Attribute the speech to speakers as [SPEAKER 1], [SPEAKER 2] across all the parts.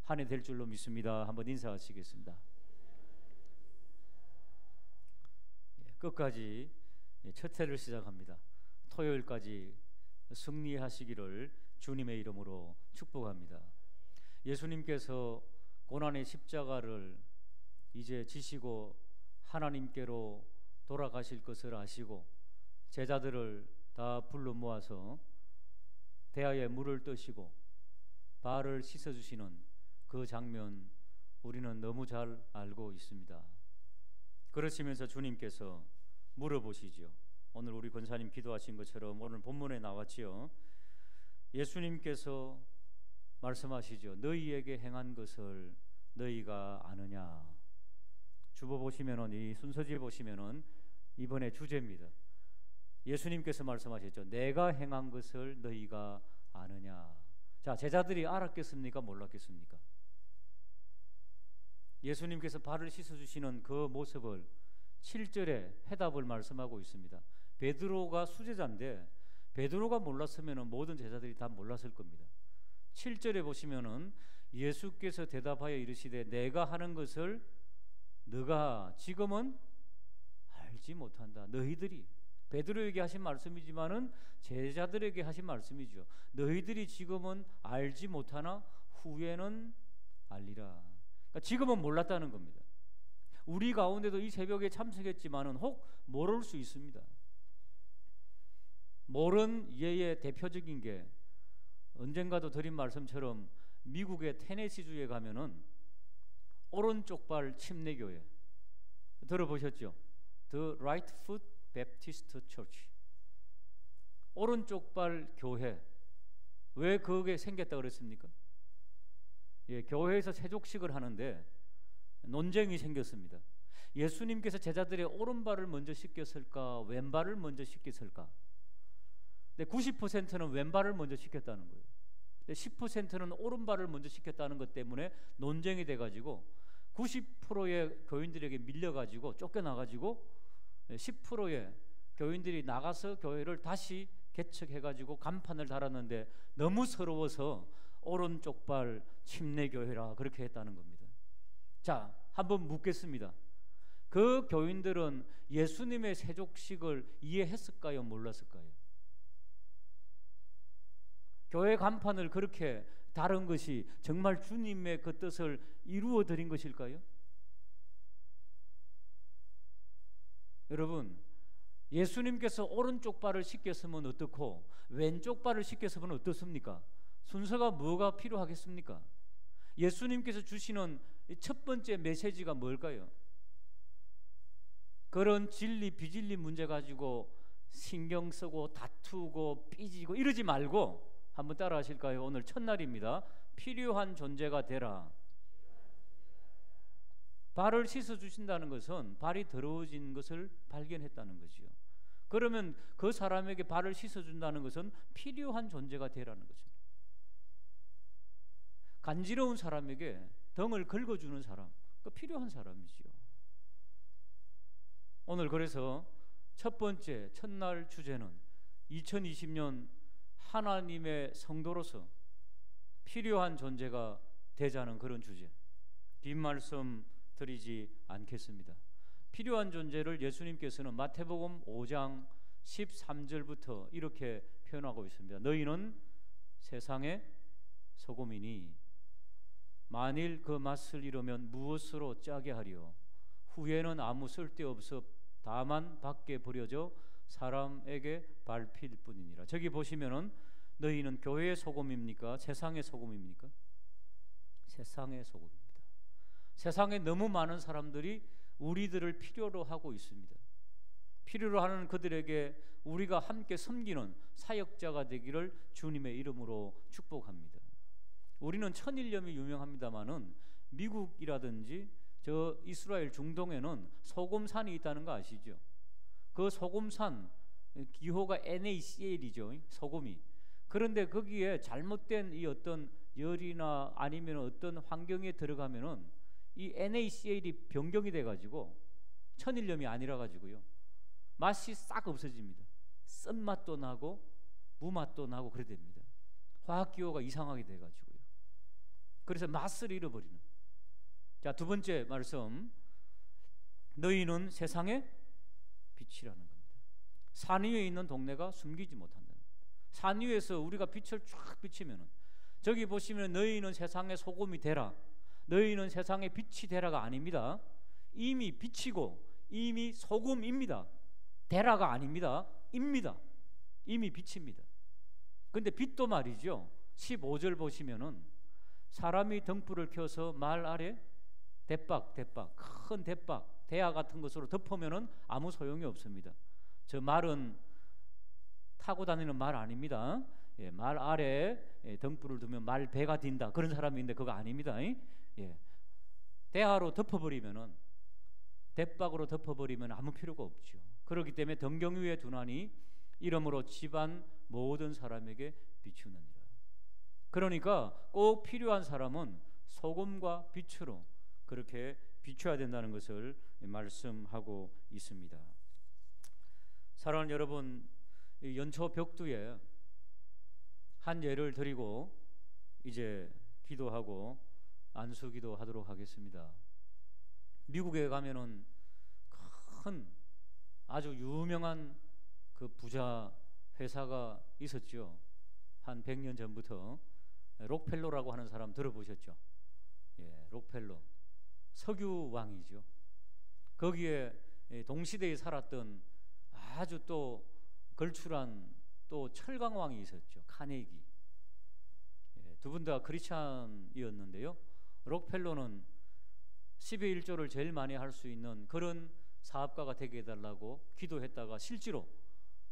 [SPEAKER 1] 한 해 될 줄로 믿습니다. 한번 인사하시겠습니다. 끝까지 첫 해를 시작합니다. 토요일까지 승리하시기를 주님의 이름으로 축복합니다. 예수님께서 고난의 십자가를 이제 지시고 하나님께로 돌아가실 것을 아시고 제자들을 다 불러 모아서 대야에 물을 뜨시고 발을 씻어주시는 그 장면 우리는 너무 잘 알고 있습니다. 그러시면서 주님께서 물어보시죠. 오늘 우리 권사님 기도하신 것처럼 오늘 본문에 나왔지요. 예수님께서 말씀하시죠. 너희에게 행한 것을 너희가 아느냐. 주보 보시면은, 이 순서지 보시면은 이번에 주제입니다. 예수님께서 말씀하셨죠. 내가 행한 것을 너희가 아느냐. 자, 제자들이 알았겠습니까? 몰랐겠습니까? 예수님께서 발을 씻어주시는 그 모습을 7절에 해답을 말씀하고 있습니다. 베드로가 수제자인데 베드로가 몰랐으면 모든 제자들이 다 몰랐을 겁니다. 7절에 보시면은 예수께서 대답하여 이르시되 내가 하는 것을 너가 지금은 알지 못한다. 너희들이, 베드로에게 하신 말씀이지만은 제자들에게 하신 말씀이죠. 너희들이 지금은 알지 못하나 후에는 알리라. 그러니까 지금은 몰랐다는 겁니다. 우리 가운데도 이 새벽에 참석했지만은 혹 모를 수 있습니다. 모른 예의 대표적인 게 언젠가도 드린 말씀처럼 미국의 테네시주에 가면은 오른쪽 발 침례교회 들어보셨죠? The Right Foot Baptist Church. 오른쪽 발 교회. 왜 그게 생겼다고 그랬습니까? 예, 교회에서 세족식을 하는데 논쟁이 생겼습니다. 예수님께서 제자들의 오른발을 먼저 씻겼을까, 왼발을 먼저 씻겼을까? 근데 90%는 왼발을 먼저 씻겼다는 거예요. 근데 10%는 오른발을 먼저 씻겼다는 것 때문에 논쟁이 돼가지고 90%의 교인들에게 밀려가지고 쫓겨나가지고 10%의 교인들이 나가서 교회를 다시 개척해가지고 간판을 달았는데 너무 서러워서 오른쪽 발 침례교회라 그렇게 했다는 겁니다. 자, 한번 묻겠습니다. 그 교인들은 예수님의 세족식을 이해했을까요? 몰랐을까요? 교회 간판을 그렇게 다른 것이 정말 주님의 그 뜻을 이루어 드린 것일까요? 여러분, 예수님께서 오른쪽 발을 씻겼으면 어떻고 왼쪽 발을 씻겼으면 어떻습니까? 순서가 뭐가 필요하겠습니까? 예수님께서 주시는 첫 번째 메시지가 뭘까요? 그런 진리 비진리 문제 가지고 신경 쓰고 다투고 삐지고 이러지 말고 한번 따라 하실까요? 오늘 첫날입니다. 필요한 존재가 되라. 발을 씻어주신다는 것은 발이 더러워진 것을 발견했다는 거죠. 그러면 그 사람에게 발을 씻어준다는 것은 필요한 존재가 되라는 거죠. 간지러운 사람에게 등을 긁어주는 사람, 그 필요한 사람이지요. 오늘 그래서 첫 번째 첫날 주제는 2020년 하나님의 성도로서 필요한 존재가 되자는 그런 주제. 뒷말씀 드리지 않겠습니다. 필요한 존재를 예수님께서는 마태복음 5장 13절부터 이렇게 표현하고 있습니다. 너희는 세상의 소금이니 만일 그 맛을 잃으면 무엇으로 짜게 하리요? 후에는 아무 쓸데없어 다만 밖에 버려져 사람에게 밟힐 뿐이니라. 저기 보시면은 너희는 교회의 소금입니까? 세상의 소금입니까? 세상의 소금입니다. 세상에 너무 많은 사람들이 우리들을 필요로 하고 있습니다. 필요로 하는 그들에게 우리가 함께 섬기는 사역자가 되기를 주님의 이름으로 축복합니다. 우리는 천일염이 유명합니다마는 미국이라든지 저 이스라엘 중동에는 소금산이 있다는 거 아시죠? 그 소금산 기호가 NaCl이죠. 소금이. 그런데 거기에 잘못된 이 어떤 열이나 아니면 어떤 환경에 들어가면은 이 NaCl이 변경이 돼가지고 천일염이 아니라 가지고요 맛이 싹 없어집니다. 쓴맛도 나고 무맛도 나고 그래 됩니다. 화학기호가 이상하게 돼가지고요. 그래서 맛을 잃어버리는. 자, 두 번째 말씀, 너희는 세상의 빛이라는 겁니다. 산 위에 있는 동네가 숨기지 못한다는 겁니다. 산 위에서 우리가 빛을 쫙 비치면은, 저기 보시면 너희는 세상의 소금이 되라, 너희는 세상의 빛이 되라가 아닙니다. 이미 빛이고 이미 소금입니다. 되라가 아닙니다. 입니다. 이미 빛입니다. 근데 빛도 말이죠, 15절 보시면은 사람이 등불을 켜서 말 아래 대박 큰 대박 대야 같은 것으로 덮으면은 아무 소용이 없습니다. 저 말은 타고 다니는 말 아닙니다. 예, 말 아래 등불을 두면 말 배가 딘다, 그런 사람이 있는데 그거 아닙니다. 예, 대야로 덮어버리면은, 대박으로 덮어버리면 아무 필요가 없죠. 그렇기 때문에 등경 위에 두나니 이러므로 집안 모든 사람에게 비추느니라. 그러니까 꼭 필요한 사람은 소금과 빛으로 그렇게 비춰야 된다는 것을 말씀하고 있습니다. 사랑하는 여러분, 연초 벽두에 한 예를 드리고 이제 기도하고 안수기도 하도록 하겠습니다. 미국에 가면은 큰 아주 유명한 그 부자 회사가 있었죠. 한 100년 전부터. 록펠러라고 하는 사람 들어보셨죠? 예, 록펠러 석유 왕이죠. 거기에 동시대에 살았던 아주 또 걸출한 또 철강 왕이 있었죠. 카네기. 예, 두 분 다 크리스찬이었는데요. 록펠러는 10의 1조를 제일 많이 할 수 있는 그런 사업가가 되게 해달라고 기도했다가 실제로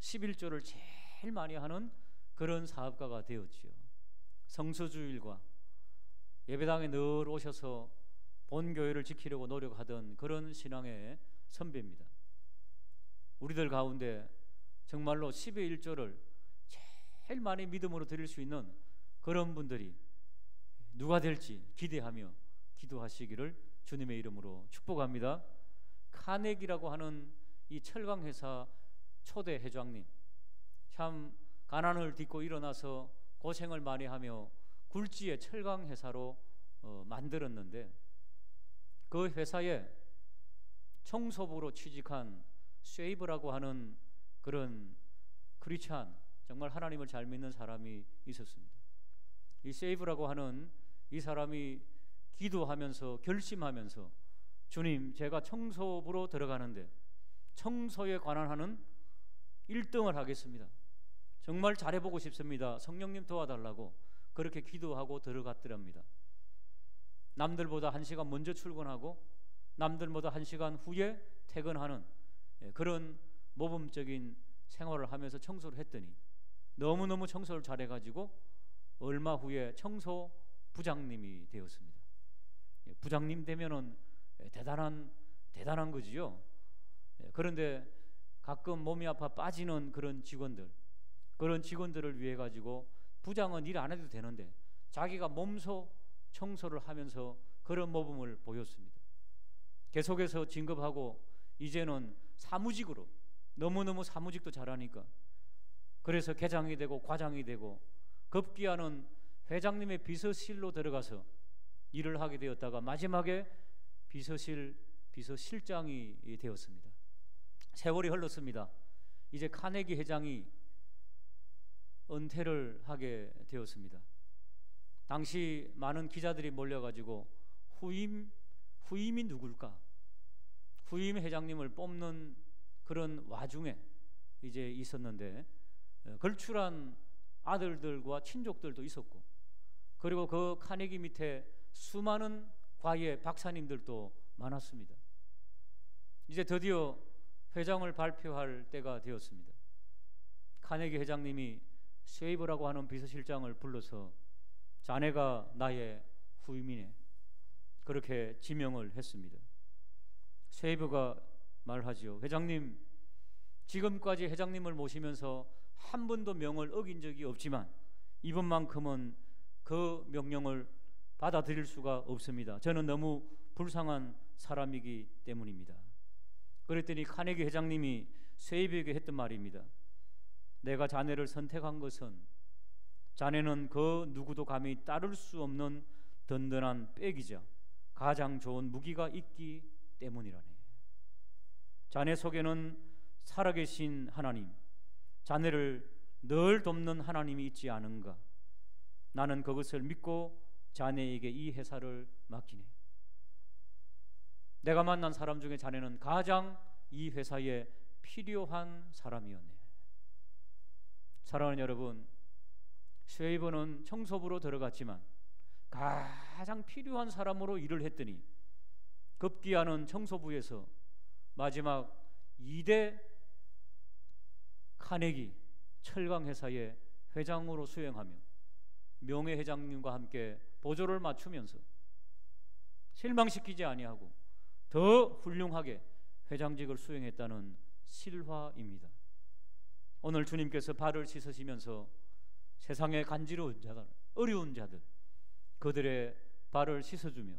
[SPEAKER 1] 11조를 제일 많이 하는 그런 사업가가 되었지요. 성서주일과 예배당에 늘 오셔서 본교회를 지키려고 노력하던 그런 신앙의 선배입니다. 우리들 가운데 정말로 10의 1조를 제일 많이 믿음으로 드릴 수 있는 그런 분들이 누가 될지 기대하며 기도하시기를 주님의 이름으로 축복합니다. 카네기라고 하는 이 철강회사 초대 회장님, 참 가난을 딛고 일어나서 고생을 많이 하며 굴지의 철강회사로 만들었는데, 그 회사에 청소부로 취직한 쉐이브라고 하는 그런 크리스찬, 정말 하나님을 잘 믿는 사람이 있었습니다. 이 쉐이브라고 하는 이 사람이 기도하면서 결심하면서, 주님, 제가 청소부로 들어가는데 청소에 관한 하는 1등을 하겠습니다. 정말 잘해보고 싶습니다. 성령님 도와달라고 그렇게 기도하고 들어갔더랍니다. 남들보다 1시간 먼저 출근하고 남들보다 1시간 후에 퇴근하는 그런 모범적인 생활을 하면서 청소를 했더니 너무너무 청소를 잘해가지고 얼마 후에 청소 부장님이 되었습니다. 부장님 되면은 대단한 거지요. 그런데 가끔 몸이 아파 빠지는 그런 직원들을 위해 가지고 부장은 일 안 해도 되는데 자기가 몸소 청소를 하면서 그런 모범을 보였습니다. 계속해서 진급하고 이제는 사무직으로, 너무너무 사무직도 잘하니까 그래서 계장이 되고 과장이 되고 급기야는 회장님의 비서실로 들어가서 일을 하게 되었다가 마지막에 비서실장이 되었습니다. 세월이 흘렀습니다. 이제 카네기 회장이 은퇴를 하게 되었습니다. 당시 많은 기자들이 몰려가지고 후임이 누굴까? 후임 회장님을 뽑는 그런 와중에 이제 있었는데 걸출한 아들들과 친족들도 있었고, 그리고 그 카네기 밑에 수많은 과외 박사님들도 많았습니다. 이제 드디어 회장을 발표할 때가 되었습니다. 카네기 회장님이 쉐이브라고 하는 비서실장을 불러서 자네가 나의 후임이네, 그렇게 지명을 했습니다. 쉐이브가 말하지요. 회장님, 지금까지 회장님을 모시면서 한 번도 명을 어긴 적이 없지만 이번만큼은 그 명령을 받아들일 수가 없습니다. 저는 너무 불쌍한 사람이기 때문입니다. 그랬더니 카네기 회장님이 쉐이브에게 했던 말입니다. 내가 자네를 선택한 것은 자네는 그 누구도 감히 따를 수 없는 든든한 백이자 가장 좋은 무기가 있기 때문이라네. 자네 속에는 살아계신 하나님, 자네를 늘 돕는 하나님이 있지 않은가? 나는 그것을 믿고 자네에게 이 회사를 맡기네. 내가 만난 사람 중에 자네는 가장 이 회사에 필요한 사람이었네. 사랑하는 여러분, 쉐이버는 청소부로 들어갔지만 가장 필요한 사람으로 일을 했더니 급기야는 청소부에서 마지막 2대 카네기 철강회사의 회장으로 수행하며 명예회장님과 함께 보조를 맞추면서 실망시키지 아니하고 더 훌륭하게 회장직을 수행했다는 실화입니다. 오늘 주님께서 발을 씻으시면서 세상의 간지러운 자들, 어려운 자들, 그들의 발을 씻어주며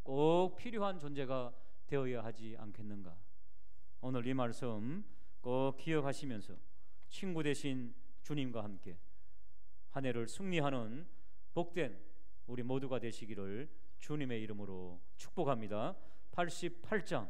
[SPEAKER 1] 꼭 필요한 존재가 되어야 하지 않겠는가? 오늘 이 말씀 꼭 기억하시면서 친구 되신 주님과 함께 한 해를 승리하는 복된 우리 모두가 되시기를 주님의 이름으로 축복합니다. 88장